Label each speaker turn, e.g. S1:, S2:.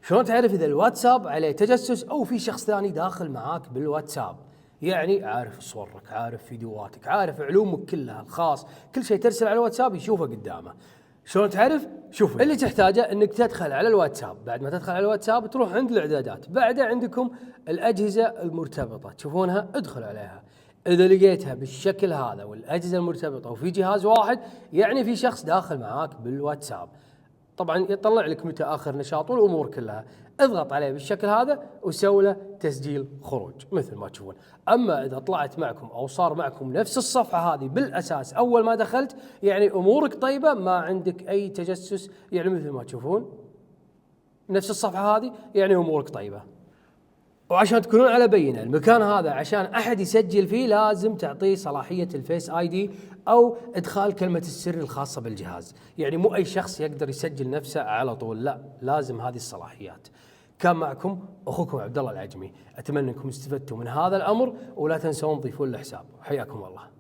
S1: شلون تعرف اذا الواتساب عليه تجسس او في شخص ثاني داخل معاك بالواتساب؟ يعني عارف صورك، عارف فيديوهاتك، عارف علومك كلها الخاص، كل شيء ترسل على الواتساب يشوفه قدامه. شلون تعرف؟ شوف اللي تحتاجه انك تدخل على الواتساب، بعد ما تدخل على الواتساب تروح عند الاعدادات، بعدها عندكم الاجهزه المرتبطه تشوفونها، ادخل عليها. اذا لقيتها بالشكل هذا والاجهزه المرتبطه وفي جهاز واحد، يعني في شخص داخل معاك بالواتساب. طبعا يطلع لك متى اخر نشاط والامور كلها، اضغط عليه بالشكل هذا وسوي له تسجيل خروج مثل ما تشوفون. اما اذا طلعت معكم او صار معكم نفس الصفحه هذه بالاساس اول ما دخلت، يعني امورك طيبه، ما عندك اي تجسس، يعني مثل ما تشوفون نفس الصفحه هذه، يعني امورك طيبه. وعشان تكونون على بينه، المكان هذا عشان احد يسجل فيه لازم تعطيه صلاحيه الفيس اي دي او ادخال كلمه السر الخاصه بالجهاز، يعني مو اي شخص يقدر يسجل نفسه على طول، لا لازم هذه الصلاحيات. كان معكم اخوكم عبد الله العجمي، اتمنى انكم استفدتوا من هذا الامر، ولا تنسون تضيفون الحساب. حياكم الله.